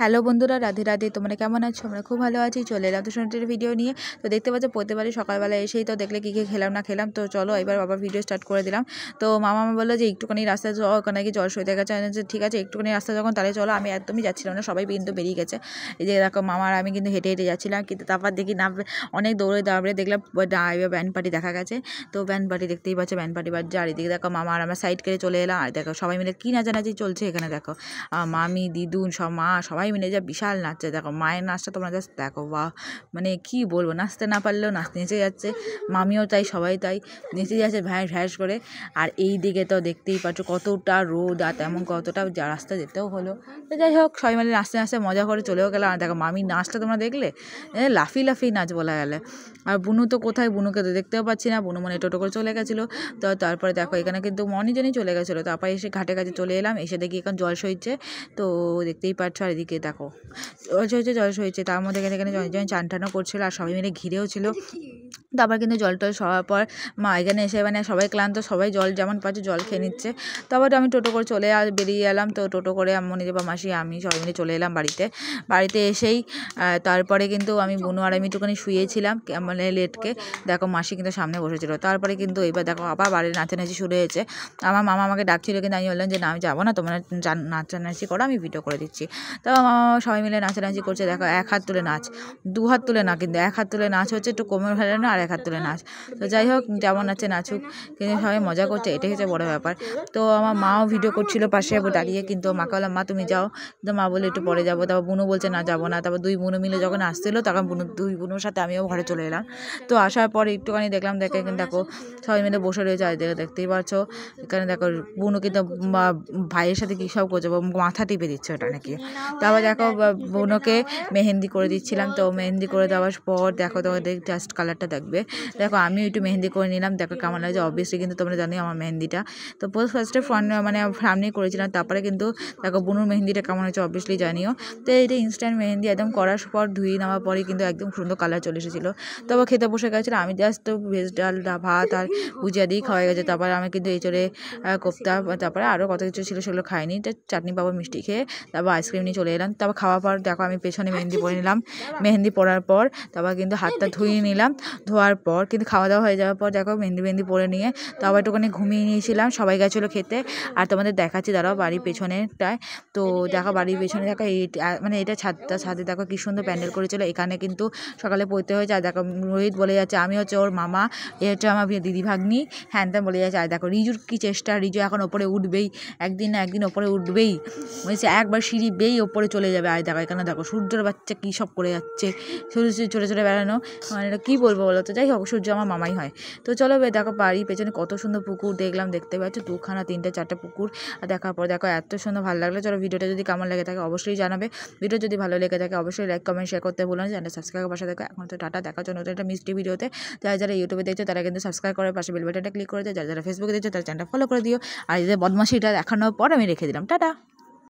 Hello বন্ধুরা, রাধে রাধে। তোমরা কেমন আছো? আমরা খুব ভালো আছি। চলে এলাম তো শনির ভিডিও নিয়ে। তো দেখতে পাচ্ছ প্রতিবারই সকালবেলা এসেই তো দেখলে কী কী খেলাম না খেলাম। তো চলো এবার আবার ভিডিও স্টার্ট করে দিলাম। তো মামা বললো যে একটুখানি রাস্তায় ওখানে কি জল সইতে গেছে। ঠিক আছে, একটুখানি রাস্তা যখন তাহলে চলো। আমি একদমই যাচ্ছিলাম না, সবাই কিন্তু বেরিয়ে গেছে। এই যে দেখো মামার আমি কিন্তু হেঁটে হেঁটে যাচ্ছিলাম, কিন্তু তারপর দেখি না অনেক দৌড়ে দাঁড়িয়ে দেখলাম ব্যান্ড পার্টি দেখা গেছে। তো ব্যান্ড পার্টি দেখতেই পাচ্ছ, ব্যান্ড পার্টি বাজছে। আর এদিকে দেখো মামা আর আমরা সাইড করে চলে এলাম। আর দেখো সবাই মিলে কী নাচানাচি চলছে এখানে। দেখো মামি দিদুন সব মা সবাই মিলে যা বিশাল নাচছে। দেখো মায়ের নাচটা তোমরা জাস্ট দেখো, বা মানে কি বলবো, নাচতে না পারলেও নেচে যাচ্ছে। মামিও তাই, সবাই তাই নেচে যাচ্ছে ভ্যাঁস ভ্যাঁস করে। আর এই দিকে তো দেখতেই পাচ্ছ কতটা রোদ, আর তেমন কতটা রাস্তা যেতেও হলো। তো যাই হোক সবাই মিলে নাচতে নাচতে মজা করে চলেও গেলাম। আর দেখো মামির নাচটা তোমরা দেখলে, লাফি লাফি নাচ বলা গেলে। আর বুনু তো কোথায়, বুনুকে তো দেখতেও পাচ্ছি না। বুনু মানে টোটো করে চলে গেছিলো। তো তারপরে দেখো এখানে কিন্তু অনেকজনই চলে গেছিলো। তারপরে এসে ঘাটে কাছে চলে এলাম, এসে দেখি এখন জল সইছে। তো দেখতেই পাচ্ছ। আর এদিকে দেখো জল সইছে, তার মধ্যে এখানে জনজন চান টানও করছিল, আর সবাই মিলে ঘিরেও ছিল। তারপর কিন্তু জল টল সরার পর মা এখানে এসে মানে সবাই ক্লান্ত, সবাই জল যেমন পাচ্ছে জল খেয়ে নিচ্ছে। তারপর আমি টোটো করে বেরিয়ে এলাম। তো টোটো করে মনে যে মাসি আমি সবাই মিলে চলে এলাম বাড়িতে এসেই তারপরে কিন্তু আমি বুনু আর আমি একটুখানি শুয়েছিলাম মানে লেটকে। দেখো মাসি কিন্তু সামনে বসেছিল। তারপরে কিন্তু এবার দেখো আবার বাড়ির নাচানাচি শুরু হয়েছে। আমার মামা আমাকে ডাকছিল, কিন্তু আমি বললাম যে না আমি যাবো না, তোমরা নাচানাচি করো, আমি ভিডিও করে দিচ্ছি। তো মামা সবাই মিলে নাচানাচি করছে। দেখো এক হাত তুলে নাচ, দু হাত তুলে না, কিন্তু এক হাত তুলে নাচ হচ্ছে, একটু কোমর ফেলে না, আর এক হাত তুলে নাচ। তো যাই হোক যেমন আছে নাচুক, কিন্তু সবাই মজা করছে, এটাই হচ্ছে বড় ব্যাপার। তো আমার মাও ভিডিও করছিল পাশে দাঁড়িয়ে, কিন্তু মাকে বললাম মা তুমি যাও। তো মা বলে একটু পরে যাবো। তারপর বুনু বলছে না যাবো না। তারপর দুই বুনু মিলে যখন আসছিলো তখন দুই বুনুর সাথে আমিও ঘরে চলে এলাম। তো আসার পর একটুখানি দেখলাম, দেখো সবাই মিলে বসে রয়েছে। আর দেখতেই পাচ্ছ এখানে দেখো বুনু কিন্তু ভাইয়ের সাথে কী সব করছে, মাথা টিপে দিচ্ছে ওটা নাকি। তারপর দেখো বুনুকে মেহেন্দি করে দিচ্ছিলাম। তো মেহেন্দি করে দেওয়ার পর দেখো তোমাদের জাস্ট কালারটা দেখবে। দেখো আমিও একটু মেহেন্দি করে নিলাম, দেখো কেমন লাগছে। অবভিয়াসলি কিন্তু তোমরা জানি আমার মেহেন্দিটা তো ফার্স্টে মানে সামনেই করেছিলাম। তারপরে কিন্তু দেখো বুনুর মেহেন্দিটা কেমন হচ্ছে অবভিয়াসলি জানিও। তো এইটা ইনস্ট্যান্ট মেহেন্দি, একদম করার পর ধুয়ে নেওয়ার পরে কিন্তু একদম সুন্দর কালার চলে এসেছিলো। তারপর খেতে বসে গেছিলো। আমি জাস্ট তো ভেজ ডাল ভাত আর ভুজিয়া দিয়েই খাওয়া গেছে। তারপরে আমি কিন্তু এই চলে কোফতা, তারপরে আরও কত কিছু ছিল সেগুলো খাইনি। তো চাটনি পাবো মিষ্টি খেয়ে তারপর আইসক্রিম নিয়ে চলে এলাম। তারপর খাওয়ার পর দেখো আমি পেছনে মেহেন্দি পরে নিলাম। মেহেন্দি পরার পর তারপর কিন্তু হাতটা ধুয়ে নিলাম। ধোয়ার পর কিন্তু খাওয়া দাওয়া হয়ে যাওয়ার পর দেখো মেহেন্দি পরে নিয়ে তারপর একটুখানি ঘুমিয়ে নিয়েছিলাম। সবাই গেছিলো খেতে। আর তোমাদের দেখাচ্ছি দাঁড়াও বাড়ির পেছনেটায়। তো দেখো বাড়ির পেছনে দেখো এই মানে এটা ছাদে দেখো কি সুন্দর প্যান্ডেল করেছিল। এখানে কিন্তু সকালে পড়তে হয়েছে। আর দেখো রোহিত বলে যাচ্ছে আমি হচ্ছে ওর মামা, এ হচ্ছে আমার দিদি ভাগ্নি, হ্যান ত্যান বলে যাচ্ছে। আর দেখো রিজুর কী চেষ্টা, রিজু এখন ওপরে উঠবেই, একদিন না একদিন ওপরে উঠবেই, বলছে একবার সিঁড়ি বেই ওপরে চলে যাবে। আর দেখো এখানে দেখো সূর্যের বাচ্চা কী সব করে যাচ্ছে, ছোটো ছোটো বেড়ানো, মানে এটা কী বলবো বলো তো। যাই হোক সূর্য আমার মামাই হয়। তো চলো দেখো বাড়ির পেছনে কত সুন্দর পুকুর দেখলাম, দেখতে পাচ্ছ 2খানা 3টে 4টে পুকুর। আর দেখার পর দেখো এত সুন্দর ভালো লাগলো। চলো ভিডিওটা যদি কেমন লেগে থাকে অবশ্যই জানাবে। ভিডিও যদি ভালো লেগে থাকে অবশ্যই লাইক কমেন্ট শেয়ার করতে ভুলো না। চ্যানেল সাবস্ক্রাইব পাশে দেখো। এখন তো টাটা, দেখার জন্য নতুন একটা মিষ্টি ভিডিওতে। যারা ইউটিউবে দেখছো তারা কিন্তু সাবস্ক্রাইব করে পাশে বেল বাটনটা ক্লিক করে দেয়। যারা ফেসবুকে দেখছো তারা চ্যানেলটা ফলো করে দিও। আর এই যে বদমাশিটা দেখানোর পর আমি রেখে দিলাম, টাটা।